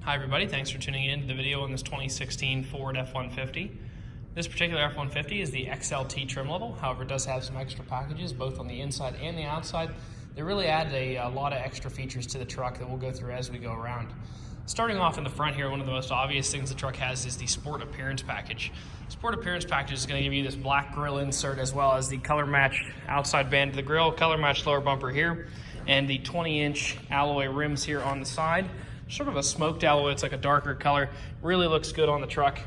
Hi everybody, thanks for tuning in to the video on this 2016 Ford F-150. This particular F-150 is the XLT trim level. However, it does have some extra packages both on the inside and the outside. They really add a lot of extra features to the truck that we'll go through as we go around. Starting off in the front here, one of the most obvious things the truck has is the Sport Appearance Package. Sport Appearance Package is going to give you this black grille insert as well as the color-matched outside band to the grille, color-matched lower bumper here, and the 20-inch alloy rims here on the side. Sort of a smoked alloy, it's like a darker color. Really looks good on the truck.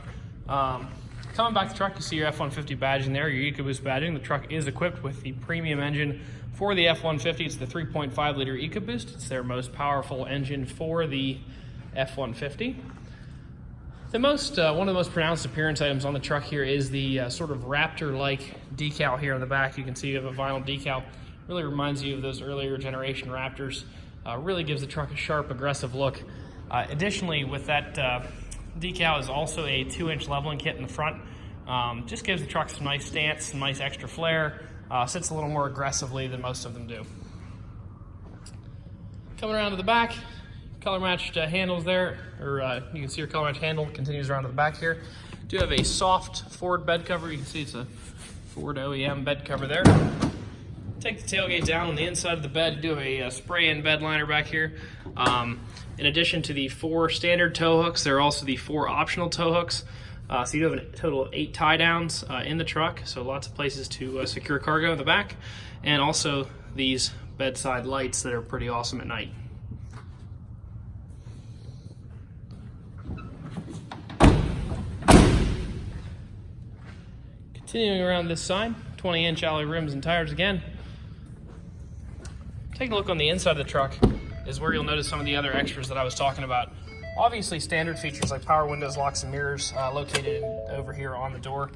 Coming back to the truck, you see your F-150 badge in there, your EcoBoost badging. The truck is equipped with the premium engine for the F-150. It's the 3.5 liter EcoBoost. It's their most powerful engine for the F-150. One of the most pronounced appearance items on the truck here is the sort of Raptor-like decal here on the back. You can see you have a vinyl decal. Really reminds you of those earlier generation Raptors. Really gives the truck a sharp, aggressive look. Additionally, with that decal is also a 2-inch leveling kit in the front. Just gives the truck some nice stance, some nice extra flair. Sits a little more aggressively than most of them do. Coming around to the back, color-matched handles there, or you can see your color-matched handle continues around to the back here. Do have a soft Ford bed cover. You can see it's a Ford OEM bed cover there. Take the tailgate down on the inside of the bed. Do a spray-in bed liner back here. In addition to the 4 standard tow hooks, there are also the 4 optional tow hooks. So you have a total of 8 tie downs in the truck, so lots of places to secure cargo in the back, and also these bedside lights that are pretty awesome at night. Continuing around this side, 20-inch alloy rims and tires again. Taking a look on the inside of the truck is where you'll notice some of the other extras that I was talking about. Obviously, standard features like power windows, locks, and mirrors located over here on the door.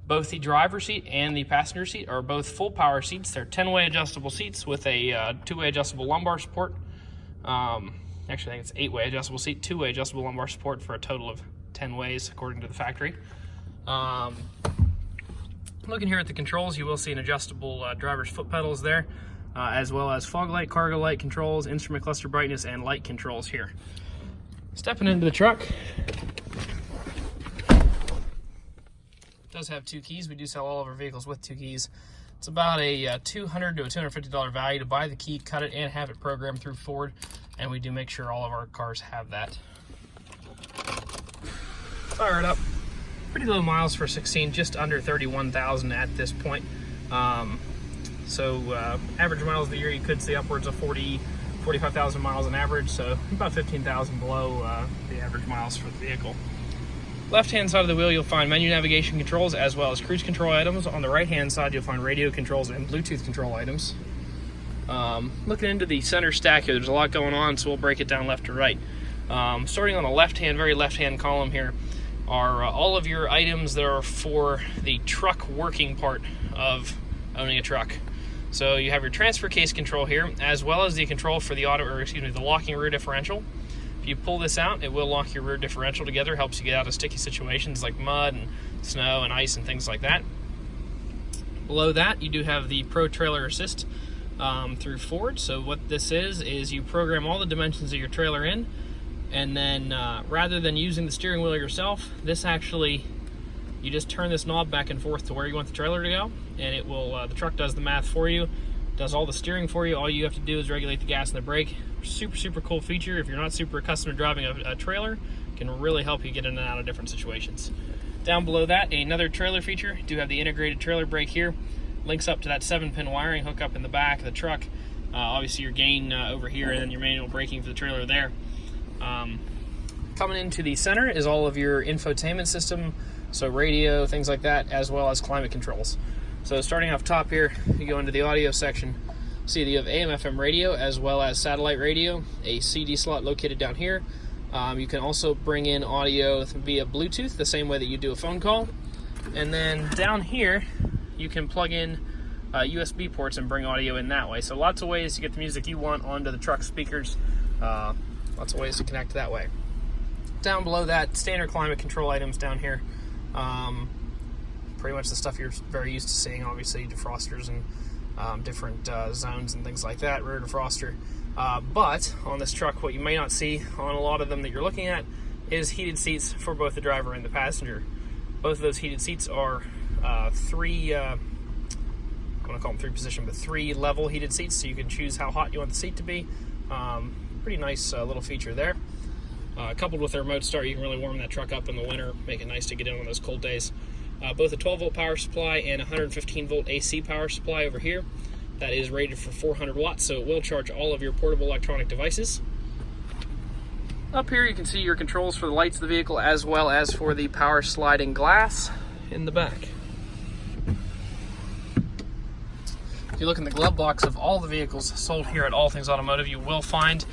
Both the driver's seat and the passenger seat are both full power seats. They're 10-way adjustable seats with a 2-way adjustable lumbar support. Actually, I think it's 8-way adjustable seat, 2-way adjustable lumbar support for a total of 10 ways according to the factory. Looking here at the controls, you will see an adjustable driver's foot pedals there, as well as fog light, cargo light controls, instrument cluster brightness, and light controls here. Stepping into the truck. It does have 2 keys. We do sell all of our vehicles with 2 keys. It's about a $200 to a $250 value to buy the key, cut it, and have it programmed through Ford, and we do make sure all of our cars have that. Fire it up. Pretty low miles for 16, just under 31,000 at this point. Average miles of the year, you could see upwards of 45,000 miles on average, so about 15,000 below the average miles for the vehicle. Left-hand side of the wheel, you'll find menu navigation controls as well as cruise control items. On the right-hand side, you'll find radio controls and Bluetooth control items. Looking into the center stack here, there's a lot going on, so we'll break it down left to right. Starting on the very left-hand column here, are all of your items that are for the truck working part of owning a truck. So you have your transfer case control here, as well as the control for the the locking rear differential. If you pull this out, it will lock your rear differential together, helps you get out of sticky situations like mud and snow and ice and things like that. Below that, you do have the Pro Trailer Assist through Ford. So what this is you program all the dimensions of your trailer in, and then rather than using the steering wheel yourself, you just turn this knob back and forth to where you want the trailer to go, and it will the truck does the math for you, does all the steering for you. All you have to do is regulate the gas and the brake. Super cool feature. If you're not super accustomed to driving a trailer, it can really help you get in and out of different situations. Down below that, another trailer feature. You do have the integrated trailer brake here. Links up to that 7-pin wiring hook up in the back of the truck. Obviously your gain over here, and then your manual braking for the trailer there. Coming into the center is all of your infotainment system, so radio, things like that, as well as climate controls. So starting off top here, you go into the audio section. See that you have AM/FM radio as well as satellite radio, a CD slot located down here. You can also bring in audio via Bluetooth the same way that you do a phone call. And then down here, you can plug in USB ports and bring audio in that way. So lots of ways to get the music you want onto the truck speakers. Lots of ways to connect that way. Down below that, standard climate control items down here. Pretty much the stuff you're very used to seeing, obviously, defrosters and different zones and things like that. Rear defroster. But on this truck, what you may not see on a lot of them that you're looking at is heated seats for both the driver and the passenger. Both of those heated seats are three, I want to call them 3-position, but 3-level heated seats, so you can choose how hot you want the seat to be. Pretty nice little feature there. Coupled with the remote start, you can really warm that truck up in the winter, make it nice to get in on those cold days. Both a 12-volt power supply and 115-volt AC power supply over here. That is rated for 400 watts, so it will charge all of your portable electronic devices. Up here you can see your controls for the lights of the vehicle as well as for the power sliding glass in the back. If you look in the glove box of all the vehicles sold here at All Things Automotive, you will find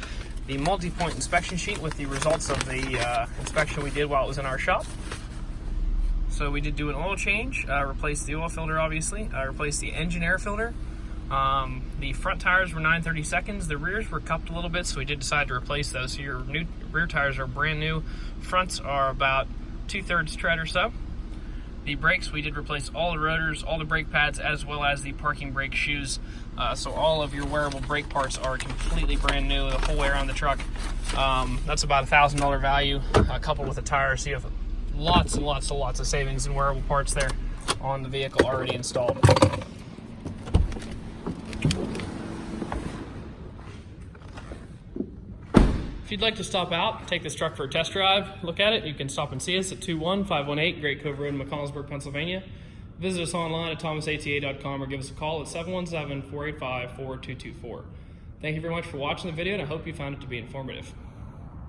the multi-point inspection sheet with the results of the inspection we did while it was in our shop. So we did do an oil change, replaced the oil filter obviously, replaced the engine air filter. The front tires were 9/32, the rears were cupped a little bit, so we did decide to replace those. So your new rear tires are brand new, fronts are about 2/3 tread or so. The brakes, we did replace all the rotors, all the brake pads, as well as the parking brake shoes. So all of your wearable brake parts are completely brand new the whole way around the truck. That's about a $1,000 value, coupled with the tires, so you have lots and lots of savings in wearable parts there on the vehicle already installed. If you'd like to stop out, take this truck for a test drive, look at it, you can stop and see us at 21518 Great Cove Road in McConnellsburg, Pennsylvania. Visit us online at thomasata.com or give us a call at 717-485-4224. Thank you very much for watching the video, and I hope you found it to be informative.